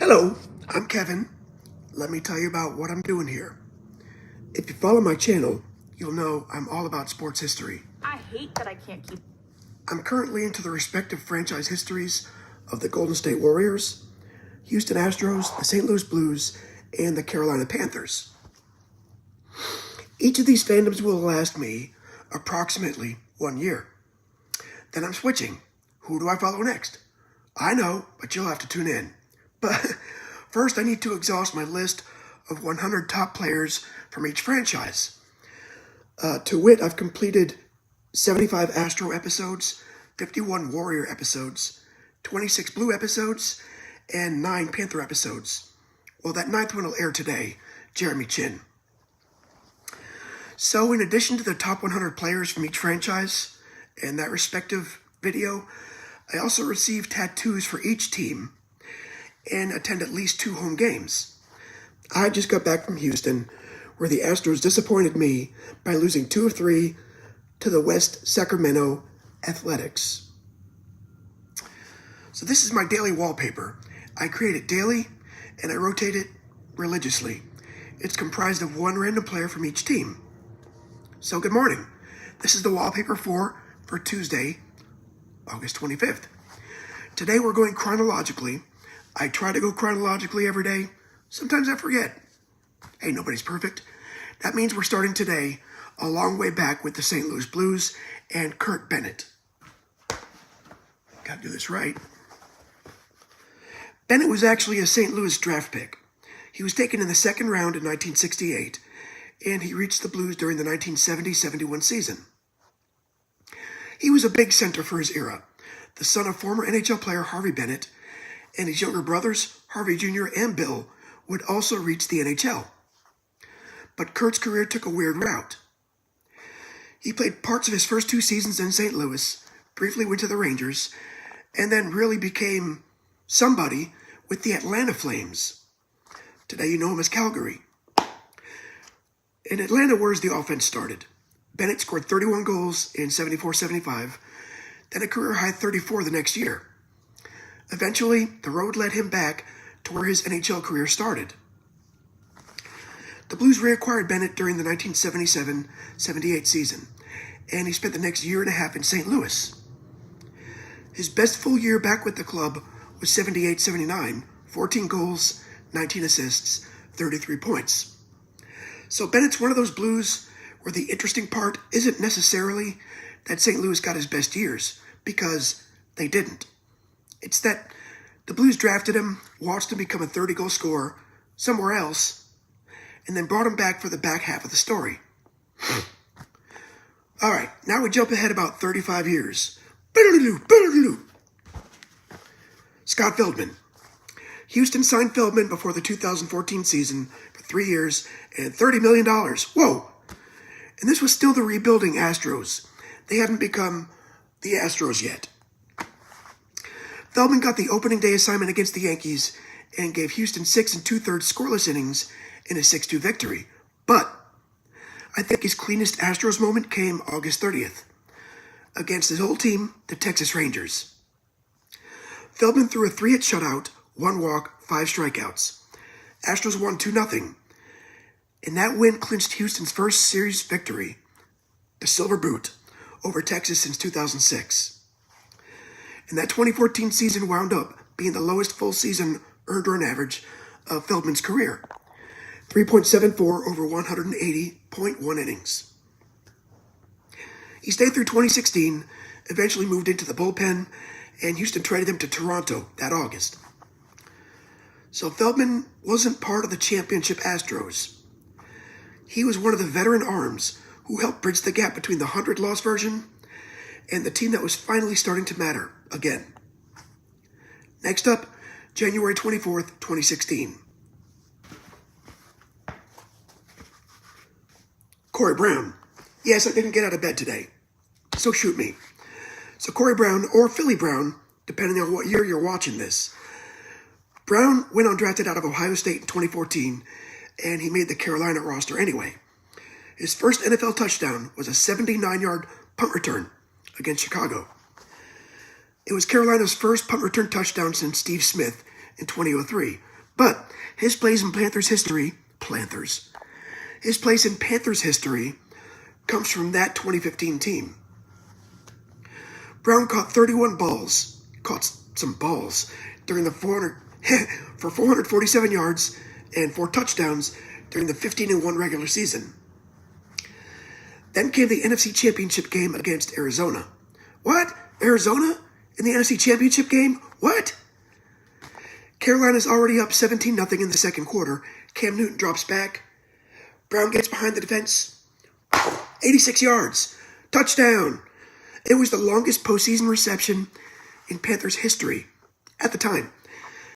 Hello, I'm Kevin. Let me tell you about what I'm doing here. If you follow my channel, you'll know I'm all about sports history. I hate that I can't keep... I'm currently into the respective franchise histories of the Golden State Warriors, Houston Astros, the St. Louis Blues, and the Carolina Panthers. Each of these fandoms will last me approximately 1 year. Then I'm switching. Who do I follow next? I know, but you'll have to tune in. But first, I need to exhaust my list of 100 top players from each franchise. To wit, I've completed 75 Astro episodes, 51 Warrior episodes, 26 Blue episodes, and 9 Panther episodes. Well, that 9th one will air today, Jeremy Chin. So in addition to the top 100 players from each franchise and that respective video, I also received tattoos for each team and attend at least 2 home games. I just got back from Houston, where the Astros disappointed me by losing 2 of 3 to the West Sacramento Athletics. So this is my daily wallpaper. I create it daily, and I rotate it religiously. It's comprised of 1 random player from each team. So good morning. This is the wallpaper for Tuesday, August 25th. Today we're going chronologically. I try to go chronologically every day. Sometimes I forget. Hey, nobody's perfect. That means we're starting today a long way back with the St. Louis Blues and Curt Bennett. Gotta do this right. Bennett was actually a St. Louis draft pick. He was taken in the 2nd round in 1968, and he reached the Blues during the 1970-71 season. He was a big center for his era, the son of former NHL player Harvey Bennett, and his younger brothers, Harvey Jr. and Bill, would also reach the NHL. But Curt's career took a weird route. He played parts of his first 2 seasons in St. Louis, briefly went to the Rangers, and then really became somebody with the Atlanta Flames. Today you know him as Calgary. In Atlanta, where's the offense started? Bennett scored 31 goals in 74-75, then a career-high 34 the next year. Eventually, the road led him back to where his NHL career started. The Blues reacquired Bennett during the 1977-78 season, and he spent the next year and a half in St. Louis. His best full year back with the club was 78-79, 14 goals, 19 assists, 33 points. So Bennett's one of those Blues where the interesting part isn't necessarily that St. Louis got his best years, because they didn't. It's that the Blues drafted him, watched him become a 30-goal scorer somewhere else, and then brought him back for the back half of the story. All right, now we jump ahead about 35 years. Scott Feldman. Houston signed Feldman before the 2014 season for 3 years and $30 million. Whoa! And this was still the rebuilding Astros. They hadn't become the Astros yet. Feldman got the opening day assignment against the Yankees and gave Houston 6 2/3 scoreless innings in a 6-2 victory. But I think his cleanest Astros moment came August 30th against his old team, the Texas Rangers. Feldman threw a 3-hit shutout, 1 walk, 5 strikeouts. Astros won 2-0. And that win clinched Houston's first series victory, the Silver Boot, over Texas since 2006. And that 2014 season wound up being the lowest full season earned run average of Feldman's career, 3.74 over 180.1 innings. He stayed through 2016, eventually moved into the bullpen, and Houston traded him to Toronto that August. So Feldman wasn't part of the championship Astros. He was one of the veteran arms who helped bridge the gap between the 100-loss version and the team that was finally starting to matter again. Next up, January 24th, 2016. Cory Brown. Yes, I didn't get out of bed today, so shoot me. So Cory Brown, or Philly Brown, depending on what year you're watching this. Brown went undrafted out of Ohio State in 2014, and he made the Carolina roster anyway. His first NFL touchdown was a 79-yard punt return against Chicago. It was Carolina's first punt return touchdown since Steve Smith in 2003, But his place in Panthers history, his place in Panthers history comes from that 2015 team. Brown caught 31 balls, caught some balls, during the 447 yards and 4 touchdowns during the 15-1 regular season. Then came the NFC Championship game against Arizona. What? Arizona? In the NFC Championship game? What? Carolina's already up 17-0 in the second quarter. Cam Newton drops back. Brown gets behind the defense. 86 yards. Touchdown. It was the longest postseason reception in Panthers history at the time.